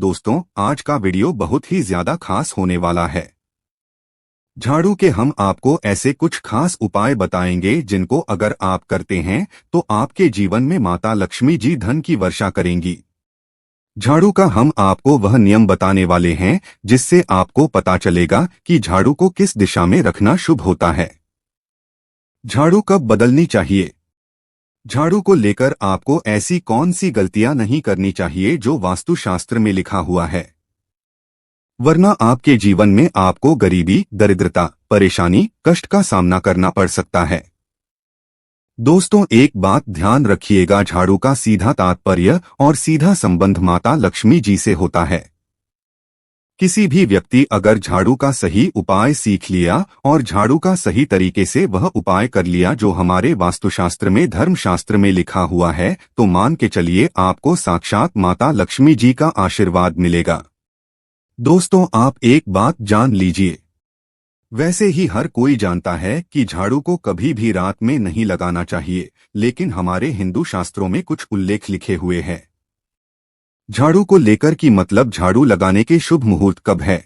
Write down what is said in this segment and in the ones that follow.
दोस्तों, आज का वीडियो बहुत ही ज्यादा खास होने वाला है। झाड़ू के हम आपको ऐसे कुछ खास उपाय बताएंगे जिनको अगर आप करते हैं तो आपके जीवन में माता लक्ष्मी जी धन की वर्षा करेंगी। झाड़ू का हम आपको वह नियम बताने वाले हैं जिससे आपको पता चलेगा कि झाड़ू को किस दिशा में रखना शुभ होता है। झाड़ू कब बदलनी चाहिए? झाड़ू को लेकर आपको ऐसी कौन सी गलतियां नहीं करनी चाहिए जो वास्तुशास्त्र में लिखा हुआ है, वरना आपके जीवन में आपको गरीबी, दरिद्रता, परेशानी, कष्ट का सामना करना पड़ सकता है। दोस्तों, एक बात ध्यान रखिएगा, झाड़ू का सीधा तात्पर्य और सीधा संबंध माता लक्ष्मी जी से होता है। किसी भी व्यक्ति अगर झाड़ू का सही उपाय सीख लिया और झाड़ू का सही तरीके से वह उपाय कर लिया जो हमारे वास्तुशास्त्र में, धर्मशास्त्र में लिखा हुआ है, तो मान के चलिए आपको साक्षात माता लक्ष्मी जी का आशीर्वाद मिलेगा। दोस्तों, आप एक बात जान लीजिए, वैसे ही हर कोई जानता है कि झाड़ू को कभी भी रात में नहीं लगाना चाहिए, लेकिन हमारे हिंदू शास्त्रों में कुछ उल्लेख लिखे हुए हैं। झाड़ू को लेकर कि मतलब झाड़ू लगाने के शुभ मुहूर्त कब है,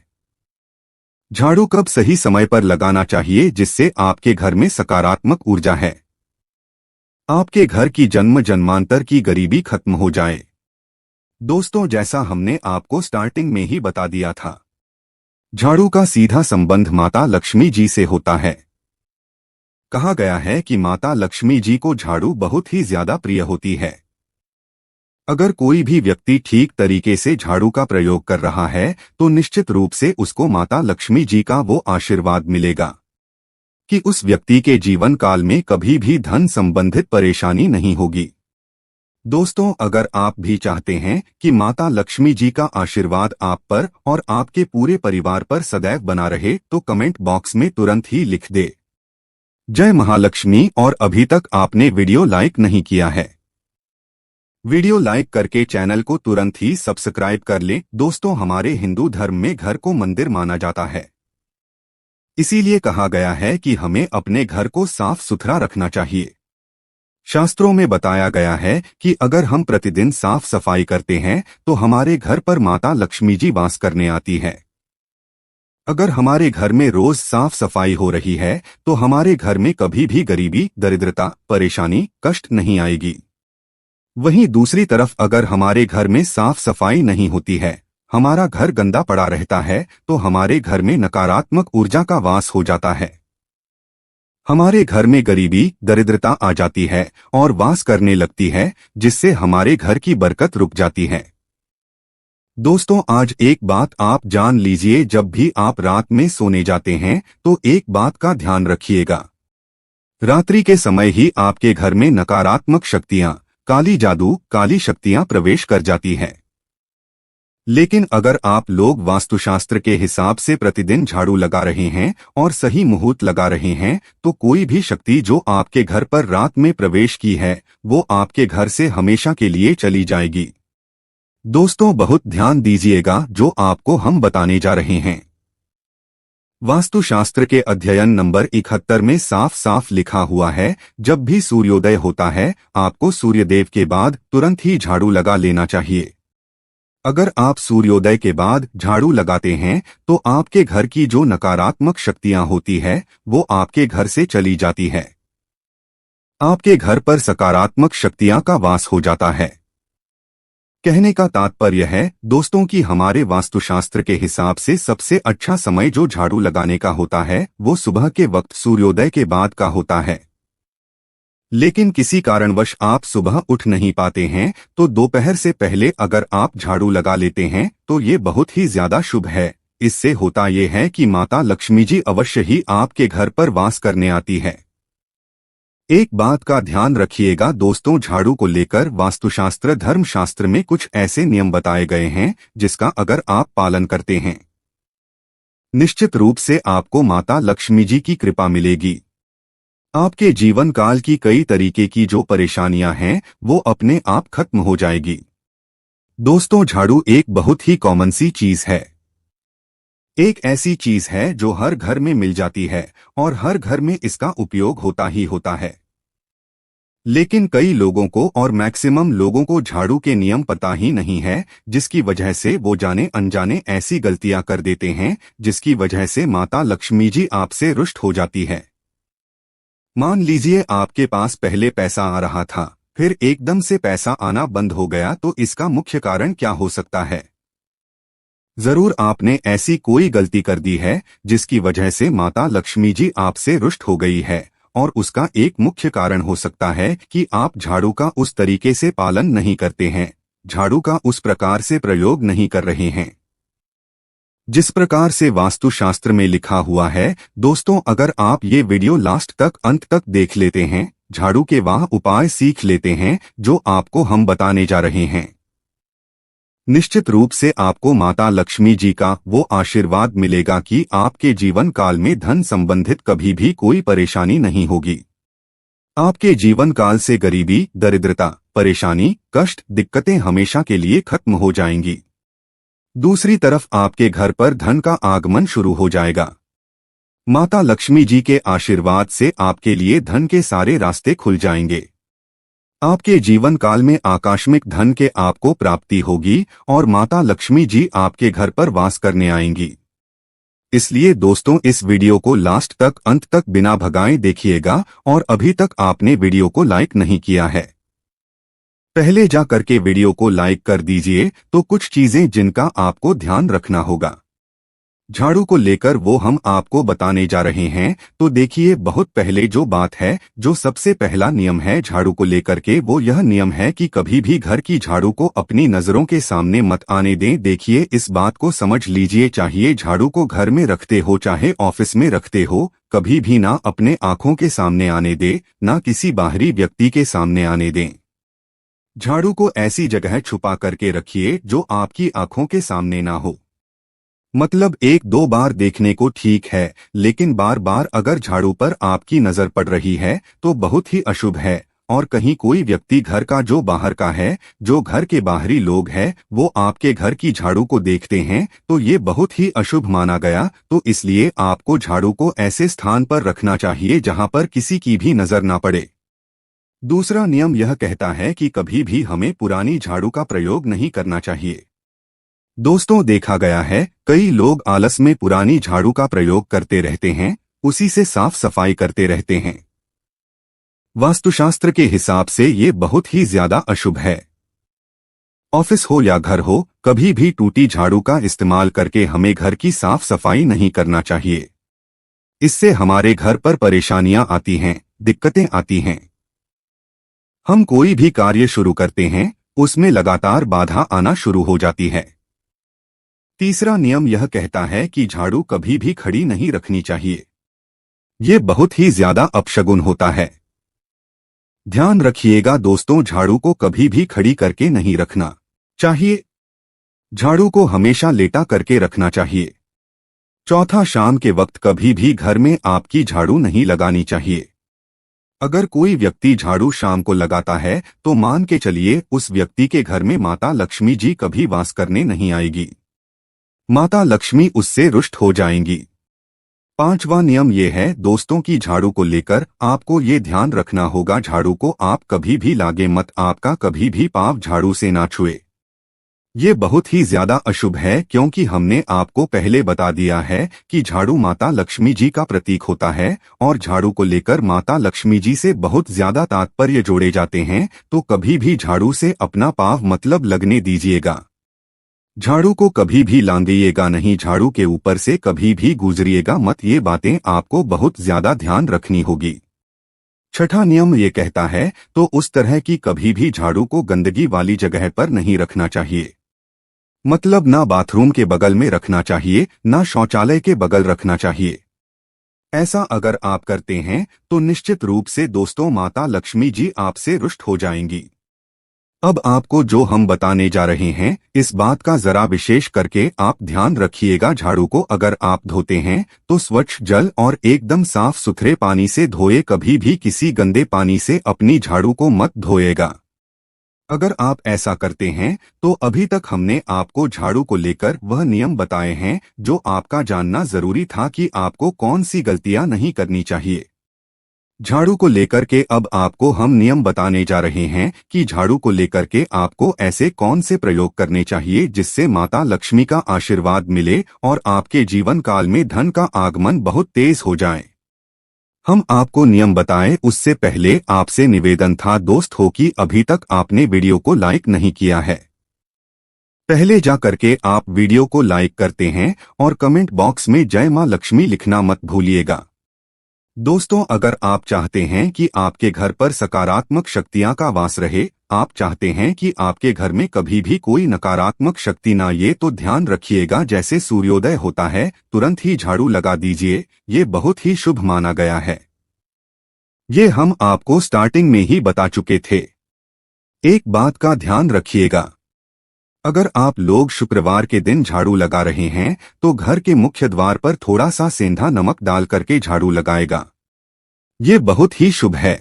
झाड़ू कब सही समय पर लगाना चाहिए जिससे आपके घर में सकारात्मक ऊर्जा है, आपके घर की जन्म जन्मांतर की गरीबी खत्म हो जाए। दोस्तों, जैसा हमने आपको स्टार्टिंग में ही बता दिया था, झाड़ू का सीधा संबंध माता लक्ष्मी जी से होता है। कहा गया है कि माता लक्ष्मी जी को झाड़ू बहुत ही ज्यादा प्रिय होती है। अगर कोई भी व्यक्ति ठीक तरीके से झाड़ू का प्रयोग कर रहा है तो निश्चित रूप से उसको माता लक्ष्मी जी का वो आशीर्वाद मिलेगा कि उस व्यक्ति के जीवन काल में कभी भी धन संबंधित परेशानी नहीं होगी। दोस्तों, अगर आप भी चाहते हैं कि माता लक्ष्मी जी का आशीर्वाद आप पर और आपके पूरे परिवार पर सदैव बना रहे तो कमेंट बॉक्स में तुरंत ही लिख दे जय महालक्ष्मी। और अभी तक आपने वीडियो लाइक नहीं किया है, वीडियो लाइक करके चैनल को तुरंत ही सब्सक्राइब कर लें। दोस्तों, हमारे हिंदू धर्म में घर को मंदिर माना जाता है, इसीलिए कहा गया है कि हमें अपने घर को साफ सुथरा रखना चाहिए। शास्त्रों में बताया गया है कि अगर हम प्रतिदिन साफ सफाई करते हैं तो हमारे घर पर माता लक्ष्मी जी वास करने आती है। अगर हमारे घर में रोज साफ सफाई हो रही है तो हमारे घर में कभी भी गरीबी, दरिद्रता, परेशानी, कष्ट नहीं आएगी। वहीं दूसरी तरफ अगर हमारे घर में साफ सफाई नहीं होती है, हमारा घर गंदा पड़ा रहता है, तो हमारे घर में नकारात्मक ऊर्जा का वास हो जाता है। हमारे घर में गरीबी, दरिद्रता आ जाती है और वास करने लगती है, जिससे हमारे घर की बरकत रुक जाती है। दोस्तों, आज एक बात आप जान लीजिए, जब भी आप रात में सोने जाते हैं तो एक बात का ध्यान रखिएगा, रात्रि के समय ही आपके घर में नकारात्मक शक्तियां, काली जादू, काली शक्तियां प्रवेश कर जाती हैं। लेकिन अगर आप लोग वास्तुशास्त्र के हिसाब से प्रतिदिन झाड़ू लगा रहे हैं और सही मुहूर्त लगा रहे हैं तो कोई भी शक्ति जो आपके घर पर रात में प्रवेश की है वो आपके घर से हमेशा के लिए चली जाएगी। दोस्तों, बहुत ध्यान दीजिएगा जो आपको हम बताने जा रहे हैं। वास्तुशास्त्र के अध्ययन नंबर 71 में साफ साफ लिखा हुआ है, जब भी सूर्योदय होता है आपको सूर्यदेव के बाद तुरंत ही झाड़ू लगा लेना चाहिए। अगर आप सूर्योदय के बाद झाड़ू लगाते हैं तो आपके घर की जो नकारात्मक शक्तियां होती है वो आपके घर से चली जाती है, आपके घर पर सकारात्मक शक्तियां का वास हो जाता है। कहने का तात्पर्य है दोस्तों कि हमारे वास्तुशास्त्र के हिसाब से सबसे अच्छा समय जो झाड़ू लगाने का होता है वो सुबह के वक्त सूर्योदय के बाद का होता है। लेकिन किसी कारणवश आप सुबह उठ नहीं पाते हैं तो दोपहर से पहले अगर आप झाड़ू लगा लेते हैं तो ये बहुत ही ज्यादा शुभ है। इससे होता ये है कि माता लक्ष्मी जी अवश्य ही आपके घर पर वास करने आती है। एक बात का ध्यान रखिएगा दोस्तों, झाड़ू को लेकर वास्तुशास्त्र, धर्मशास्त्र में कुछ ऐसे नियम बताए गए हैं जिसका अगर आप पालन करते हैं निश्चित रूप से आपको माता लक्ष्मी जी की कृपा मिलेगी। आपके जीवन काल की कई तरीके की जो परेशानियां हैं वो अपने आप खत्म हो जाएगी। दोस्तों, झाड़ू एक बहुत ही कॉमन सी चीज है, एक ऐसी चीज है जो हर घर में मिल जाती है और हर घर में इसका उपयोग होता ही होता है। लेकिन कई लोगों को और मैक्सिमम लोगों को झाड़ू के नियम पता ही नहीं है, जिसकी वजह से वो जाने अनजाने ऐसी गलतियां कर देते हैं जिसकी वजह से माता लक्ष्मी जी आपसे रुष्ट हो जाती है। मान लीजिए आपके पास पहले पैसा आ रहा था, फिर एकदम से पैसा आना बंद हो गया, तो इसका मुख्य कारण क्या हो सकता है? जरूर आपने ऐसी कोई गलती कर दी है जिसकी वजह से माता लक्ष्मी जी आपसे रुष्ट हो गई है, और उसका एक मुख्य कारण हो सकता है कि आप झाड़ू का उस तरीके से पालन नहीं करते हैं, झाड़ू का उस प्रकार से प्रयोग नहीं कर रहे हैं जिस प्रकार से वास्तुशास्त्र में लिखा हुआ है। दोस्तों, अगर आप ये वीडियो लास्ट तक अंत तक देख लेते हैं, झाड़ू के वह उपाय सीख लेते हैं जो आपको हम बताने जा रहे हैं, निश्चित रूप से आपको माता लक्ष्मी जी का वो आशीर्वाद मिलेगा कि आपके जीवन काल में धन संबंधित कभी भी कोई परेशानी नहीं होगी। आपके जीवन काल से गरीबी, दरिद्रता, परेशानी, कष्ट, दिक्कतें हमेशा के लिए खत्म हो जाएंगी। दूसरी तरफ आपके घर पर धन का आगमन शुरू हो जाएगा। माता लक्ष्मी जी के आशीर्वाद से आपके लिए धन के सारे रास्ते खुल जाएंगे। आपके जीवन काल में आकस्मिक धन के आपको प्राप्ति होगी और माता लक्ष्मी जी आपके घर पर वास करने आएंगी। इसलिए दोस्तों, इस वीडियो को लास्ट तक अंत तक बिना भगाए देखिएगा, और अभी तक आपने वीडियो को लाइक नहीं किया है, पहले जा करके वीडियो को लाइक कर दीजिए। तो कुछ चीजें जिनका आपको ध्यान रखना होगा झाड़ू को लेकर वो हम आपको बताने जा रहे हैं। तो देखिए, बहुत पहले जो बात है, जो सबसे पहला नियम है झाड़ू को लेकर के, वो यह नियम है कि कभी भी घर की झाड़ू को अपनी नजरों के सामने मत आने दें। देखिए, इस बात को समझ लीजिए, चाहिए झाड़ू को घर में रखते हो चाहे ऑफिस में रखते हो, कभी भी ना अपने आंखों के सामने आने दे, ना किसी बाहरी व्यक्ति के सामने आने दें। झाड़ू को ऐसी जगह छुपा करके रखिए जो आपकी आंखों के सामने ना हो। मतलब एक दो बार देखने को ठीक है, लेकिन बार बार अगर झाड़ू पर आपकी नजर पड़ रही है तो बहुत ही अशुभ है। और कहीं कोई व्यक्ति घर का जो बाहर का है, जो घर के बाहरी लोग हैं, वो आपके घर की झाड़ू को देखते हैं तो ये बहुत ही अशुभ माना गया। तो इसलिए आपको झाड़ू को ऐसे स्थान पर रखना चाहिए जहां पर किसी की भी नजर ना पड़े। दूसरा नियम यह कहता है कि कभी भी हमें पुरानी झाड़ू का प्रयोग नहीं करना चाहिए। दोस्तों, देखा गया है कई लोग आलस में पुरानी झाड़ू का प्रयोग करते रहते हैं, उसी से साफ सफाई करते रहते हैं। वास्तुशास्त्र के हिसाब से ये बहुत ही ज्यादा अशुभ है। ऑफिस हो या घर हो, कभी भी टूटी झाड़ू का इस्तेमाल करके हमें घर की साफ सफाई नहीं करना चाहिए। इससे हमारे घर पर परेशानियां आती हैं, दिक्कतें आती हैं। हम कोई भी कार्य शुरू करते हैं, उसमें लगातार बाधा आना शुरू हो जाती है। तीसरा नियम यह कहता है कि झाड़ू कभी भी खड़ी नहीं रखनी चाहिए। ये बहुत ही ज्यादा अपशगुन होता है। ध्यान रखिएगा दोस्तों, झाड़ू को कभी भी खड़ी करके नहीं रखना चाहिए। झाड़ू को हमेशा लेटा करके रखना चाहिए। चौथा, शाम के वक्त कभी भी घर में आपकी झाड़ू नहीं लगानी चाहिए। अगर कोई व्यक्ति झाड़ू शाम को लगाता है तो मान के चलिए उस व्यक्ति के घर में माता लक्ष्मी जी कभी वास करने नहीं आएगी। माता लक्ष्मी उससे रुष्ट हो जाएंगी। पांचवा नियम ये है दोस्तों की झाड़ू को लेकर आपको ये ध्यान रखना होगा, झाड़ू को आप कभी भी लागे मत, आपका कभी भी पांव झाड़ू से ना छुए। ये बहुत ही ज्यादा अशुभ है, क्योंकि हमने आपको पहले बता दिया है कि झाड़ू माता लक्ष्मी जी का प्रतीक होता है और झाड़ू को लेकर माता लक्ष्मी जी से बहुत ज्यादा तात्पर्य जोड़े जाते हैं। तो कभी भी झाड़ू से अपना पांव मतलब लगने दीजिएगा। झाड़ू को कभी भी लांघिएगा नहीं, झाड़ू के ऊपर से कभी भी गुजरिएगा मत। ये बातें आपको बहुत ज्यादा ध्यान रखनी होगी। छठा नियम ये कहता है तो उस तरह की कभी भी झाड़ू को गंदगी वाली जगह पर नहीं रखना चाहिए। मतलब ना बाथरूम के बगल में रखना चाहिए, ना शौचालय के बगल रखना चाहिए। ऐसा अगर आप करते हैं तो निश्चित रूप से दोस्तों माता लक्ष्मी जी आपसे रुष्ट हो जाएंगी। अब आपको जो हम बताने जा रहे हैं, इस बात का जरा विशेष करके आप ध्यान रखिएगा। झाड़ू को अगर आप धोते हैं तो स्वच्छ जल और एकदम साफ सुथरे पानी से धोए, कभी भी किसी गंदे पानी से अपनी झाड़ू को मत धोएगा। अगर आप ऐसा करते हैं तो अभी तक हमने आपको झाड़ू को लेकर वह नियम बताए हैं जो आपका जानना जरूरी था कि आपको कौन सी गलतियां नहीं करनी चाहिए। झाड़ू को लेकर के अब आपको हम नियम बताने जा रहे हैं कि झाड़ू को लेकर के आपको ऐसे कौन से प्रयोग करने चाहिए जिससे माता लक्ष्मी का आशीर्वाद मिले और आपके जीवन काल में धन का आगमन बहुत तेज हो जाए। हम आपको नियम बताएं उससे पहले आपसे निवेदन था दोस्त हो कि अभी तक आपने वीडियो को लाइक नहीं किया है, पहले जा करके आप वीडियो को लाइक करते हैं और कमेंट बॉक्स में जय मां लक्ष्मी लिखना मत भूलिएगा। दोस्तों, अगर आप चाहते हैं कि आपके घर पर सकारात्मक शक्तियां का वास रहे, आप चाहते हैं कि आपके घर में कभी भी कोई नकारात्मक शक्ति ना ये, तो ध्यान रखिएगा जैसे सूर्योदय होता है तुरंत ही झाड़ू लगा दीजिए, ये बहुत ही शुभ माना गया है। ये हम आपको स्टार्टिंग में ही बता चुके थे। एक बात का ध्यान रखिएगा, अगर आप लोग शुक्रवार के दिन झाड़ू लगा रहे हैं तो घर के मुख्य द्वार पर थोड़ा सा सेंधा नमक डाल करके झाड़ू लगाएगा, ये बहुत ही शुभ है।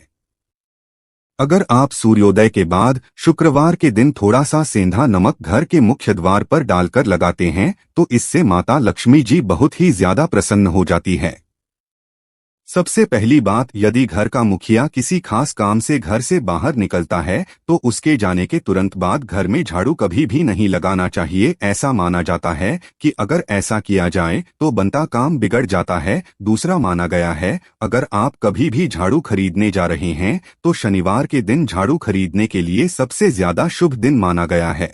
अगर आप सूर्योदय के बाद शुक्रवार के दिन थोड़ा सा सेंधा नमक घर के मुख्य द्वार पर डालकर लगाते हैं तो इससे माता लक्ष्मी जी बहुत ही ज्यादा प्रसन्न हो जाती है। सबसे पहली बात, यदि घर का मुखिया किसी खास काम से घर से बाहर निकलता है तो उसके जाने के तुरंत बाद घर में झाड़ू कभी भी नहीं लगाना चाहिए। ऐसा माना जाता है कि अगर ऐसा किया जाए तो बनता काम बिगड़ जाता है। दूसरा माना गया है, अगर आप कभी भी झाड़ू खरीदने जा रहे हैं तो शनिवार के दिन झाड़ू खरीदने के लिए सबसे ज्यादा शुभ दिन माना गया है।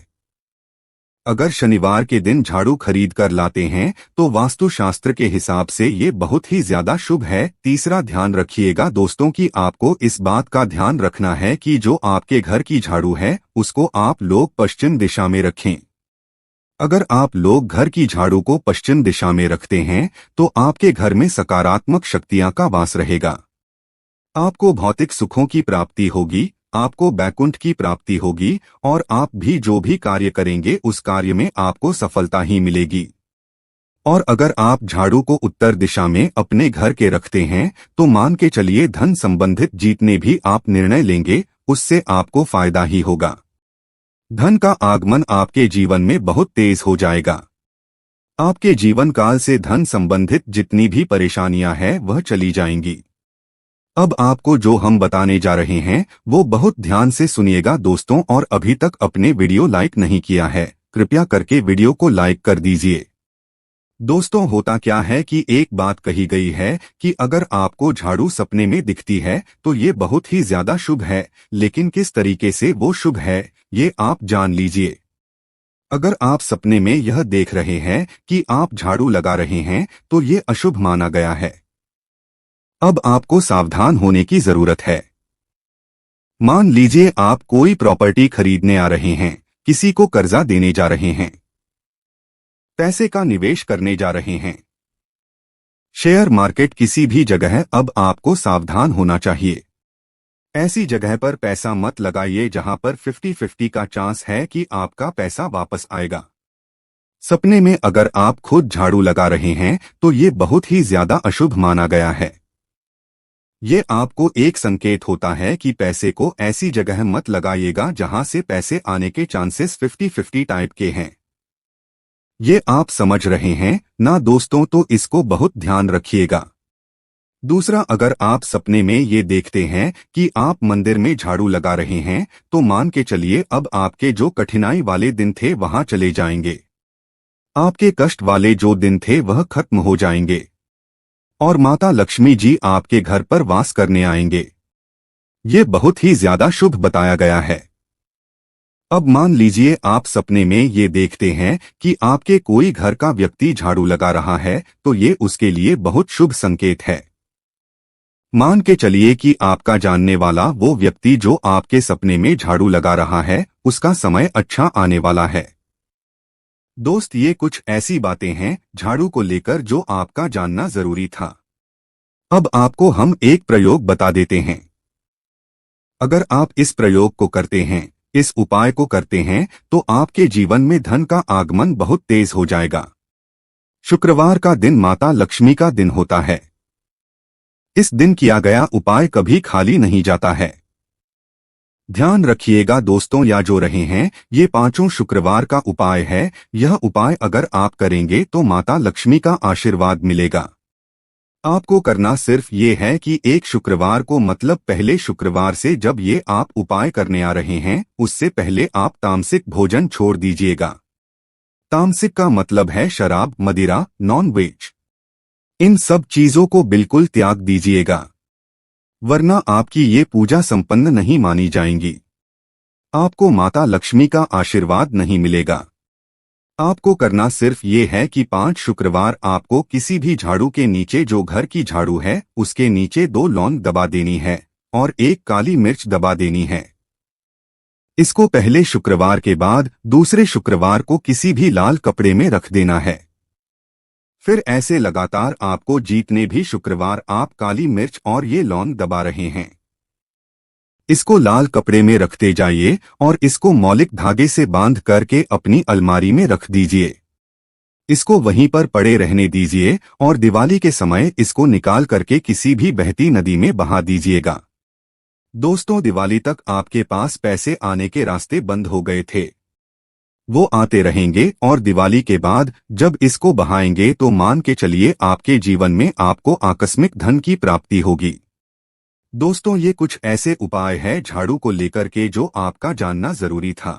अगर शनिवार के दिन झाड़ू खरीद कर लाते हैं तो वास्तुशास्त्र के हिसाब से ये बहुत ही ज्यादा शुभ है। तीसरा ध्यान रखिएगा दोस्तों कि आपको इस बात का ध्यान रखना है कि जो आपके घर की झाड़ू है उसको आप लोग पश्चिम दिशा में रखें। अगर आप लोग घर की झाड़ू को पश्चिम दिशा में रखते हैं तो आपके घर में सकारात्मक शक्तियां का वास रहेगा, आपको भौतिक सुखों की प्राप्ति होगी, आपको बैकुंठ की प्राप्ति होगी और आप भी जो भी कार्य करेंगे उस कार्य में आपको सफलता ही मिलेगी। और अगर आप झाड़ू को उत्तर दिशा में अपने घर के रखते हैं तो मान के चलिए धन संबंधित जितने भी आप निर्णय लेंगे उससे आपको फायदा ही होगा। धन का आगमन आपके जीवन में बहुत तेज हो जाएगा। आपके जीवन काल से धन संबंधित जितनी भी परेशानियां हैं वह चली जाएंगी। अब आपको जो हम बताने जा रहे हैं वो बहुत ध्यान से सुनिएगा दोस्तों, और अभी तक अपने वीडियो लाइक नहीं किया है कृपया करके वीडियो को लाइक कर दीजिए। दोस्तों, होता क्या है कि एक बात कही गई है कि अगर आपको झाड़ू सपने में दिखती है तो ये बहुत ही ज्यादा शुभ है, लेकिन किस तरीके से वो शुभ है ये आप जान लीजिए। अगर आप सपने में यह देख रहे हैं कि आप झाड़ू लगा रहे हैं तो ये अशुभ माना गया है। अब आपको सावधान होने की जरूरत है। मान लीजिए आप कोई प्रॉपर्टी खरीदने आ रहे हैं, किसी को कर्जा देने जा रहे हैं, पैसे का निवेश करने जा रहे हैं, शेयर मार्केट किसी भी जगह, अब आपको सावधान होना चाहिए। ऐसी जगह पर पैसा मत लगाइए जहां पर 50-50 का चांस है कि आपका पैसा वापस आएगा। सपने में अगर आप खुद झाड़ू लगा रहे हैं तो ये बहुत ही ज्यादा अशुभ माना गया है। ये आपको एक संकेत होता है कि पैसे को ऐसी जगह मत लगाइएगा जहां से पैसे आने के चांसेस 50-50 टाइप के हैं। ये आप समझ रहे हैं ना दोस्तों, तो इसको बहुत ध्यान रखिएगा। दूसरा, अगर आप सपने में ये देखते हैं कि आप मंदिर में झाड़ू लगा रहे हैं तो मान के चलिए अब आपके जो कठिनाई वाले दिन थे वहां चले जाएंगे, आपके कष्ट वाले जो दिन थे वह खत्म हो जाएंगे और माता लक्ष्मी जी आपके घर पर वास करने आएंगे। ये बहुत ही ज्यादा शुभ बताया गया है। अब मान लीजिए आप सपने में ये देखते हैं कि आपके कोई घर का व्यक्ति झाड़ू लगा रहा है तो ये उसके लिए बहुत शुभ संकेत है। मान के चलिए कि आपका जानने वाला वो व्यक्ति जो आपके सपने में झाड़ू लगा रहा है उसका समय अच्छा आने वाला है। दोस्त, ये कुछ ऐसी बातें हैं झाड़ू को लेकर जो आपका जानना जरूरी था। अब आपको हम एक प्रयोग बता देते हैं। अगर आप इस प्रयोग को करते हैं, इस उपाय को करते हैं तो आपके जीवन में धन का आगमन बहुत तेज हो जाएगा। शुक्रवार का दिन माता लक्ष्मी का दिन होता है। इस दिन किया गया उपाय कभी खाली नहीं जाता है। ध्यान रखिएगा दोस्तों, या जो रहे हैं ये पांचों शुक्रवार का उपाय है। यह उपाय अगर आप करेंगे तो माता लक्ष्मी का आशीर्वाद मिलेगा। आपको करना सिर्फ ये है कि एक शुक्रवार को मतलब पहले शुक्रवार से जब ये आप उपाय करने आ रहे हैं उससे पहले आप तामसिक भोजन छोड़ दीजिएगा। तामसिक का मतलब है शराब, मदिरा, नॉन वेज। इन सब चीजों को बिल्कुल त्याग दीजिएगा, वरना आपकी ये पूजा संपन्न नहीं मानी जाएंगी। आपको माता लक्ष्मी का आशीर्वाद नहीं मिलेगा। आपको करना सिर्फ ये है कि 5 शुक्रवार आपको किसी भी झाड़ू के नीचे, जो घर की झाड़ू है उसके नीचे 2 लौंग दबा देनी है और 1 काली मिर्च दबा देनी है। इसको पहले शुक्रवार के बाद दूसरे शुक्रवार को किसी भी लाल कपड़े में रख देना है। फिर ऐसे लगातार आपको जितने भी शुक्रवार आप काली मिर्च और ये लौंग दबा रहे हैं, इसको लाल कपड़े में रखते जाइए और इसको मौलिक धागे से बांध करके अपनी अलमारी में रख दीजिए। इसको वहीं पर पड़े रहने दीजिए और दिवाली के समय इसको निकाल करके किसी भी बहती नदी में बहा दीजिएगा। दोस्तों, दिवाली तक आपके पास पैसे आने के रास्ते बंद हो गए थे, वो आते रहेंगे और दिवाली के बाद जब इसको बहाएंगे तो मान के चलिए आपके जीवन में आपको आकस्मिक धन की प्राप्ति होगी। दोस्तों, ये कुछ ऐसे उपाय हैं झाड़ू को लेकर के जो आपका जानना जरूरी था।